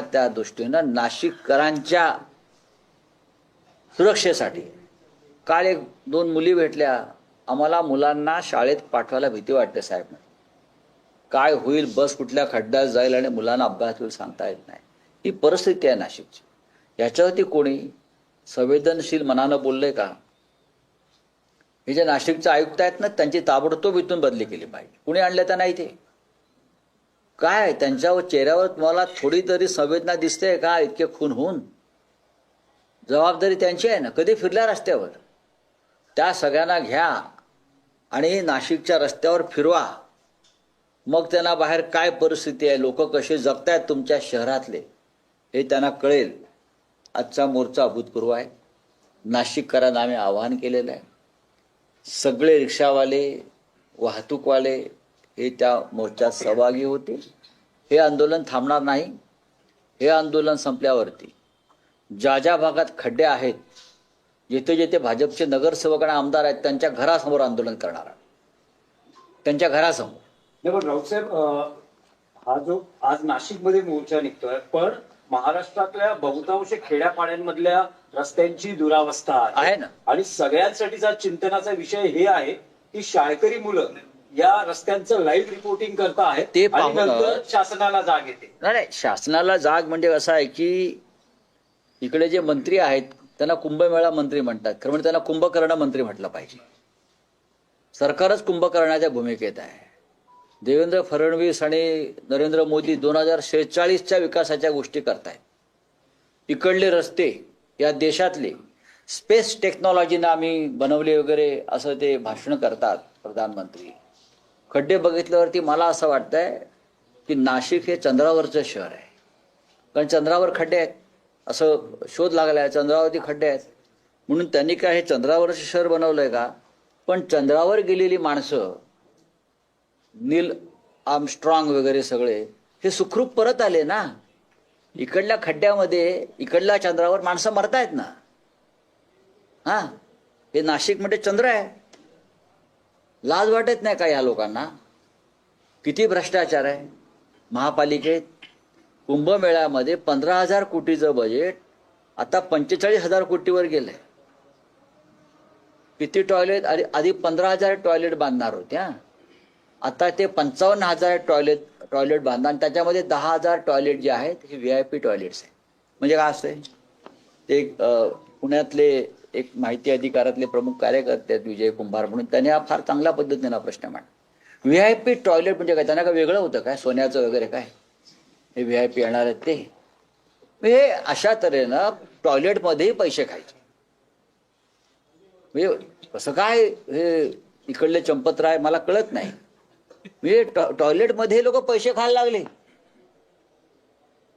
त्या दृष्टीनं नाशिककरांच्या सुरक्षेसाठी काल एक दोन मुली भेटल्या. आम्हाला मुलांना शाळेत पाठवायला भीती वाटते साहेब. काय होईल, बस कुठल्या खड्ड्यात जाईल आणि मुलांना अपघात होईल सांगता येत नाही. ही परिस्थिती आहे नाशिकची. याच्यावरती कोणी संवेदनशील मनानं बोललंय का? हे जे नाशिकचे आयुक्त आहेत ना, त्यांची ताबडतोब इथून बदली केली पाहिजे. कुणी आणलं तर नाही. ते काय त्यांच्यावर चेहऱ्यावर तुम्हाला थोडी तरी संवेदना दिसते का? इतके खून होऊन जबाबदारी त्यांची आहे ना. कधी फिरल्या रस्त्यावर? त्या सगळ्यांना घ्या आणि नाशिकच्या रस्त्यावर फिरवा. मग त्यांना बाहेर काय परिस्थिती आहे, लोक कसे जगतायत तुमच्या शहरातले, हे त्यांना कळेल. आजचा मोर्चा अभूतपूर्व आहे. नाशिककरांना आम्ही आवाहन केलेलं आहे. सगळे रिक्षावाले, वाहतूकवाले हे त्या मोर्चात सहभागी होते. हे आंदोलन थांबणार नाही. हे आंदोलन संपल्यावरती ज्या ज्या भागात खड्डे आहेत, जिथे जिथे भाजपचे नगरसेवक आणि आमदार आहेत, त्यांच्या घरासमोर आंदोलन करणार. त्यांच्या घरासमोर. नाही पण राऊत साहेब, हा जो आज नाशिकमध्ये मोर्चा निघतोय, पण महाराष्ट्रातल्या बहुतांश खेड्यापाड्यांमधल्या रस्त्यांची दुरावस्था आहे ना. आणि सगळ्यांसाठीचा चिंतनाचा विषय हे आहे की शाळकरी मुलं या रस्त्यांचं लाईव्ह रिपोर्टिंग करता आहेत ते आणि नंतर शासनाला जाग येते. नाही, शासनाला जाग म्हणजे असं आहे की इकडे जे मंत्री आहेत त्यांना कुंभमेळा मंत्री म्हणतात. खरं म्हणजे त्यांना कुंभकर्ण मंत्री म्हटलं पाहिजे. सरकारच कुंभकर्णाच्या भूमिकेत आहे. देवेंद्र फडणवीस आणि नरेंद्र मोदी 2046च्या विकासाच्या गोष्टी करतायत. इकडले रस्ते या देशातले स्पेस टेक्नॉलॉजीनं आम्ही बनवले वगैरे असं ते भाषण करतात प्रधानमंत्री. खड्डे बघितल्यावरती मला असं वाटतंय की नाशिक हे चंद्रावरचं शहर आहे. कारण चंद्रावर खड्डे आहेत असं शोध लागला आहे. चंद्रावरती खड्डे आहेत म्हणून त्यांनी काय हे चंद्रावरचं शहर बनवलंय का? पण चंद्रावर गेलेली माणसं, नील आर्मस्ट्रॉंग वगैरे सगळे हे सुखरूप परत आले ना. इकडल्या खड्ड्यामध्ये इकडल्या चंद्रावर माणसं मरतायत ना. हा, हे नाशिक म्हणजे चंद्र आहे. लाज वाटत नाही का या लोकांना? किती भ्रष्टाचार आहे महापालिकेत. कुंभमेळ्यामध्ये 15,000 कोटीचं बजेट आता 45,000 कोटीवर गेलंय. किती टॉयलेट? आधी 15,000 टॉयलेट बांधणार होत्या, आता ते 55,000 टॉयलेट बांधणार. आणि त्याच्यामध्ये 10,000 टॉयलेट जे आहेत हे VIP टॉयलेट्स आहेत. म्हणजे काय असतंय ते? पुण्यातले एक माहिती अधिकारातले प्रमुख कार्यकर्ते आहेत विजय कुंभार म्हणून, त्यांनी हा फार चांगल्या पद्धतीने प्रश्न मांडला. VIP टॉयलेट म्हणजे काय? त्यांना काय वेगळं होतं काय? सोन्याचं वगैरे काय हे VIP येणार आहेत ते? हे अशा तऱ्हेनं टॉयलेटमध्येही पैसे खायचे. म्हणजे कसं काय हे इकडले चंपतराय मला कळत नाही. म्हणजे टॉयलेटमध्ये लोक पैसे खायला लागले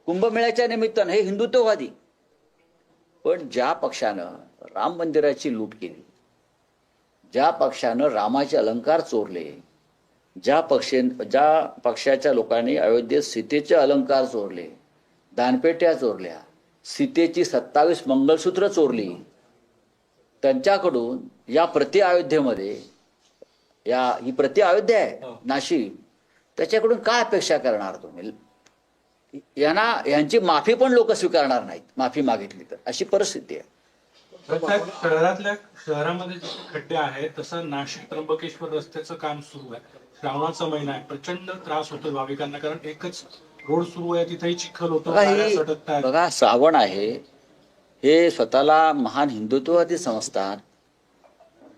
कुंभमेळ्याच्या निमित्तानं. हे हिंदुत्ववादी. पण ज्या पक्षानं राम मंदिराची लूट केली, ज्या पक्षानं रामाचे अलंकार चोरले, ज्या पक्षाच्या लोकांनी अयोध्येत सीतेचे अलंकार चोरले, दानपेट्या चोरल्या, सीतेची 27 मंगळसूत्र चोरली, त्यांच्याकडून या प्रति अयोध्येमध्ये ही प्रति अयोध्या आहे नाशिक, त्याच्याकडून काय अपेक्षा करणार तुम्ही? यांची माफी पण लोक स्वीकारणार नाहीत माफी मागितली तर. अशी परिस्थिती आहे. शहरामध्ये जसे खड्डे आहेत तसं नाशिक त्र्यंबकेश्वर रस्त्याचं काम सुरू आहे. श्रावणाचा महिना आहे, प्रचंड त्रास होतो भाविकांना, कारण एकच रोड सुरू आहे, तिथेही चिखल होतो. बघा, श्रावण आहे, हे स्वतःला महान हिंदुत्ववादी समजतात.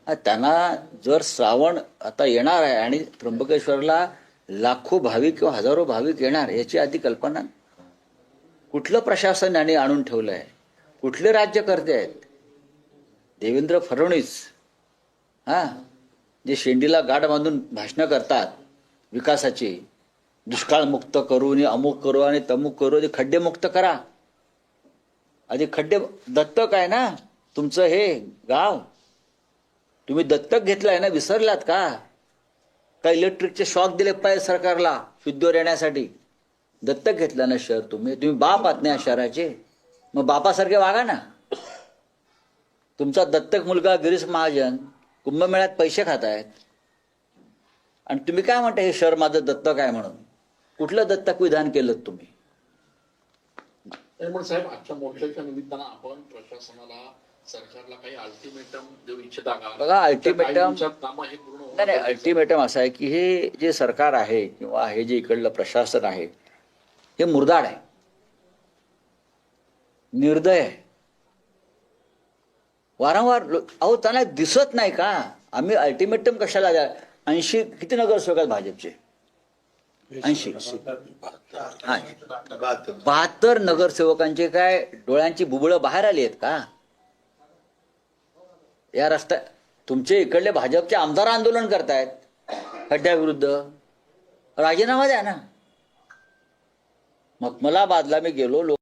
त्यांना जर श्रावण आता येणार आहे आणि त्र्यंबकेश्वरला लाखो भाविक किंवा हजारो भाविक येणार, याची आधी कल्पना कुठलं प्रशासन यांनी आणून ठेवलंय? कुठले राज्यकर्ते आहेत? देवेंद्र फडणवीस जे शेंडीला गाठ बांधून भाषणं करतात विकासाची, दुष्काळ मुक्त करू आणि अमुक करू आणि तमुक करू, आधी खड्डे मुक्त करा. आधी खड्डे. दत्तक आहे ना तुमचं हे गाव, तुम्ही दत्तक घेतलंय ना, विसरलात का? इलेक्ट्रिकचे शॉक दिले पाहिजे सरकारला शुद्धीवर येण्यासाठी. दत्तक घेतलं ना शहर तुम्ही बाप आहात ना या शहराचे, मग बापासारखे वागा ना. तुमचा दत्तक मुलगा गिरीश महाजन कुंभमेळ्यात पैसे खात आहेत आणि तुम्ही काय म्हणता हे शहर माझं दत्तक आहे म्हणून? कुठलं दत्तक विधान केलं तुम्ही? पण साहेब आजच्या मोर्चाच्या निमित्तानं आपण प्रशासनाला सरकारला काही अल्टिमेटम देऊ इच्छिता का? बघा, अल्टिमेटम कामं हे पूर्ण होणं नाही, गरजेचं आहे. अल्टिमेटम असं आहे की हे जे सरकार आहे किंवा हे जे इकडलं प्रशासन आहे हे मुरदाड आहे, निर्दय आहे. वारंवार अहो त्यांना दिसत नाही का? आम्ही अल्टिमेटम कशाला द्या? 80 किती नगरसेवक आहेत भाजपचे? 80. हा, 72 नगरसेवकांचे काय डोळ्यांची बुबळं बाहेर आली आहेत का? या रस्त्या तुमचे इकडले भाजपचे आमदार आंदोलन करतायत खड्ड्याविरुद्ध, राजीनामा द्या ना. मखमलाबादला मी गेलो,